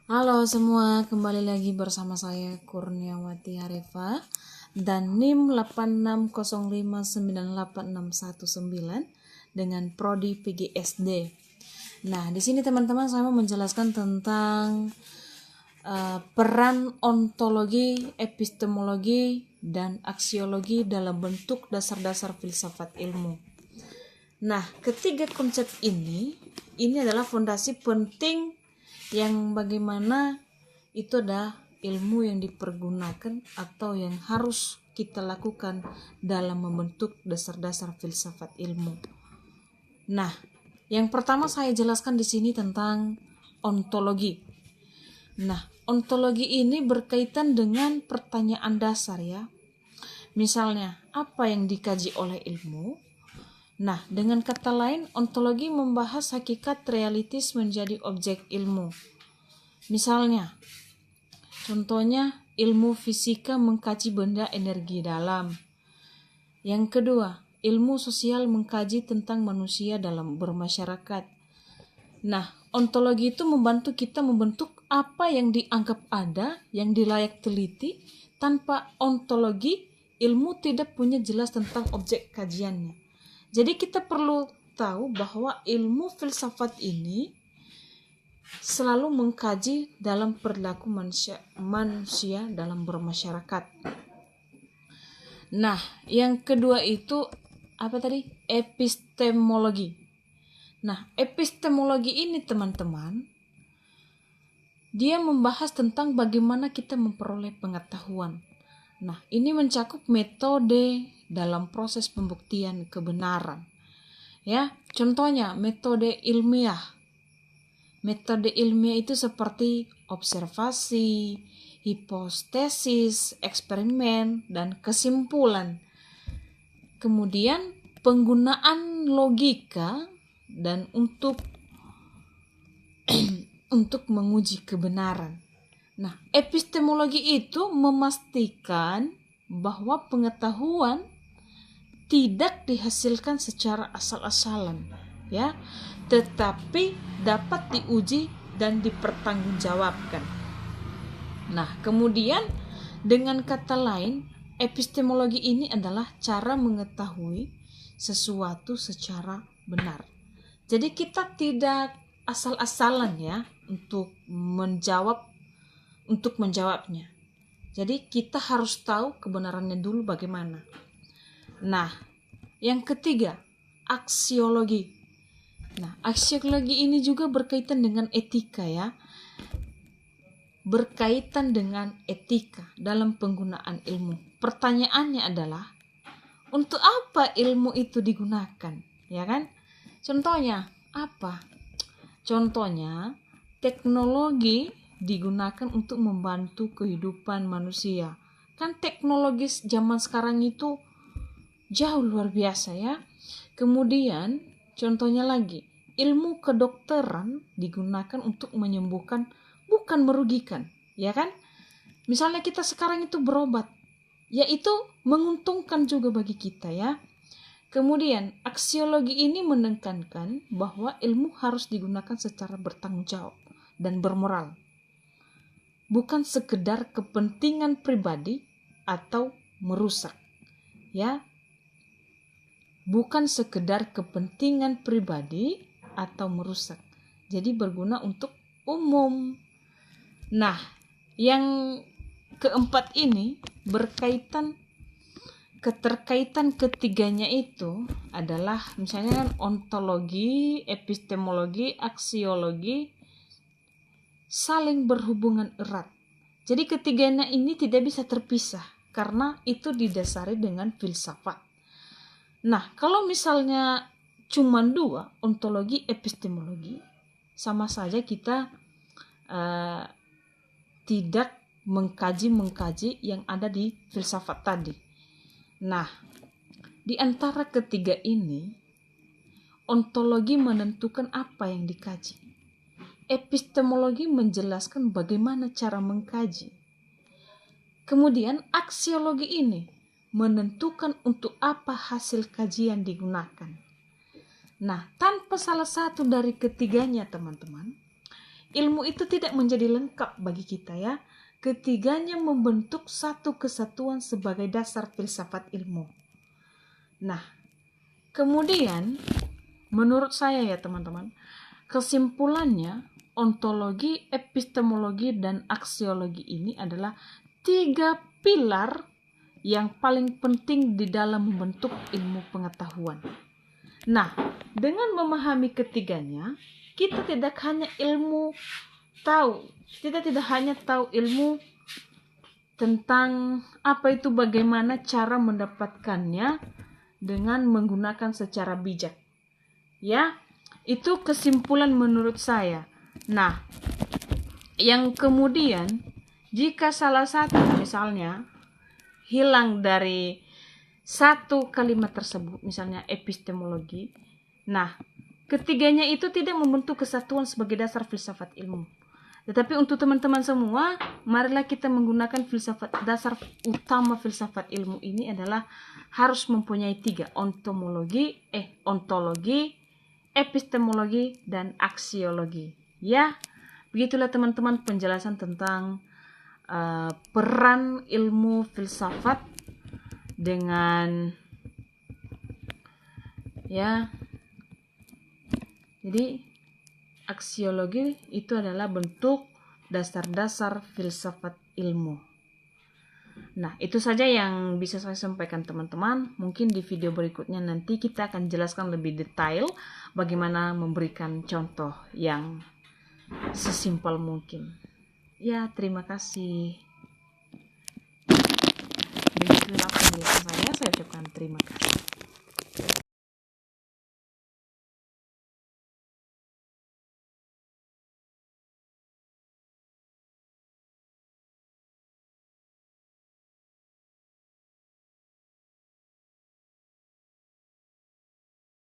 Halo semua, kembali lagi bersama saya Kurniawati Harifa dan NIM 8605986119 dengan prodi PGSD. Nah, di sini teman-teman saya mau menjelaskan tentang peran ontologi, epistemologi, dan aksiologi dalam bentuk dasar-dasar filsafat ilmu. Nah, ketiga konsep ini adalah fondasi penting yang bagaimana itu adalah ilmu yang dipergunakan atau yang harus kita lakukan dalam membentuk dasar-dasar filsafat ilmu. Nah, yang pertama saya jelaskan di sini tentang ontologi. Nah, ontologi ini berkaitan dengan pertanyaan dasar ya. Misalnya, apa yang dikaji oleh ilmu? Nah, dengan kata lain, ontologi membahas hakikat realitis menjadi objek ilmu. Misalnya, contohnya ilmu fisika mengkaji benda energi dalam. Yang kedua, ilmu sosial mengkaji tentang manusia dalam bermasyarakat. Nah, ontologi itu membantu kita membentuk apa yang dianggap ada, yang dilayak teliti. Tanpa ontologi, ilmu tidak punya jelas tentang objek kajiannya. Jadi kita perlu tahu bahwa ilmu filsafat ini selalu mengkaji dalam perilaku manusia dalam bermasyarakat. Nah, yang kedua itu apa tadi? Epistemologi. Nah, epistemologi ini teman-teman, dia membahas tentang bagaimana kita memperoleh pengetahuan. Nah, ini mencakup metode dalam proses pembuktian kebenaran. Ya, contohnya metode ilmiah. Metode ilmiah itu seperti observasi, hipotesis, eksperimen, dan kesimpulan. Kemudian penggunaan logika dan untuk menguji kebenaran. Nah, epistemologi itu memastikan bahwa pengetahuan tidak dihasilkan secara asal-asalan, ya, tetapi dapat diuji dan dipertanggungjawabkan. Nah, kemudian dengan kata lain, epistemologi ini adalah cara mengetahui sesuatu secara benar. Jadi kita tidak asal-asalan ya untuk menjawabnya. Jadi kita harus tahu kebenarannya dulu bagaimana. Nah, yang ketiga, aksiologi. Nah, aksiologi ini juga berkaitan dengan etika ya. Berkaitan dengan etika dalam penggunaan ilmu. Pertanyaannya adalah, untuk apa ilmu itu digunakan? Ya kan? Contohnya, apa? Contohnya, teknologi digunakan untuk membantu kehidupan manusia. Kan teknologi zaman sekarang itu jauh luar biasa ya. Kemudian contohnya lagi, ilmu kedokteran digunakan untuk menyembuhkan, bukan merugikan, ya kan? Misalnya kita sekarang itu berobat, yaitu menguntungkan juga bagi kita ya. Kemudian aksiologi ini menekankan bahwa ilmu harus digunakan secara bertanggung jawab dan bermoral, bukan sekedar kepentingan pribadi atau merusak ya. Bukan sekedar kepentingan pribadi atau merusak. Jadi berguna untuk umum. Nah, yang keempat ini keterkaitan ketiganya itu adalah misalnya ontologi, epistemologi, aksiologi saling berhubungan erat. Jadi ketiganya ini tidak bisa terpisah karena itu didasari dengan filsafat. Nah, kalau misalnya cuma dua, ontologi, epistemologi, sama saja kita tidak mengkaji yang ada di filsafat tadi. Nah, di antara ketiga ini, ontologi menentukan apa yang dikaji. Epistemologi menjelaskan bagaimana cara mengkaji. Kemudian aksiologi ini menentukan untuk apa hasil kajian digunakan. Nah, tanpa salah satu dari ketiganya teman-teman, ilmu itu tidak menjadi lengkap bagi kita ya. Ketiganya membentuk satu kesatuan sebagai dasar filsafat ilmu. Nah, kemudian menurut saya ya teman-teman, kesimpulannya ontologi, epistemologi, dan aksiologi ini adalah 3 pilar yang paling penting di dalam membentuk ilmu pengetahuan. Nah, dengan memahami ketiganya, kita tidak hanya tahu ilmu tentang apa itu, bagaimana cara mendapatkannya dengan menggunakan secara bijak. Ya, itu kesimpulan menurut saya. Nah, yang kemudian jika salah satu misalnya hilang dari satu kalimat tersebut, misalnya epistemologi, nah ketiganya itu tidak membentuk kesatuan sebagai dasar filsafat ilmu. Tetapi untuk teman-teman semua, marilah kita menggunakan dasar utama filsafat ilmu ini adalah harus mempunyai 3, ontologi, epistemologi, dan aksiologi. Ya, begitulah teman-teman penjelasan tentang peran ilmu filsafat dengan ya. Jadi aksiologi itu adalah bentuk dasar-dasar filsafat ilmu. Nah, itu saja yang bisa saya sampaikan teman-teman. Mungkin di video berikutnya nanti kita akan jelaskan lebih detail bagaimana memberikan contoh yang sesimpel mungkin. Ya, terima kasih. Begitulah penjelasan saya ucapkan terima kasih.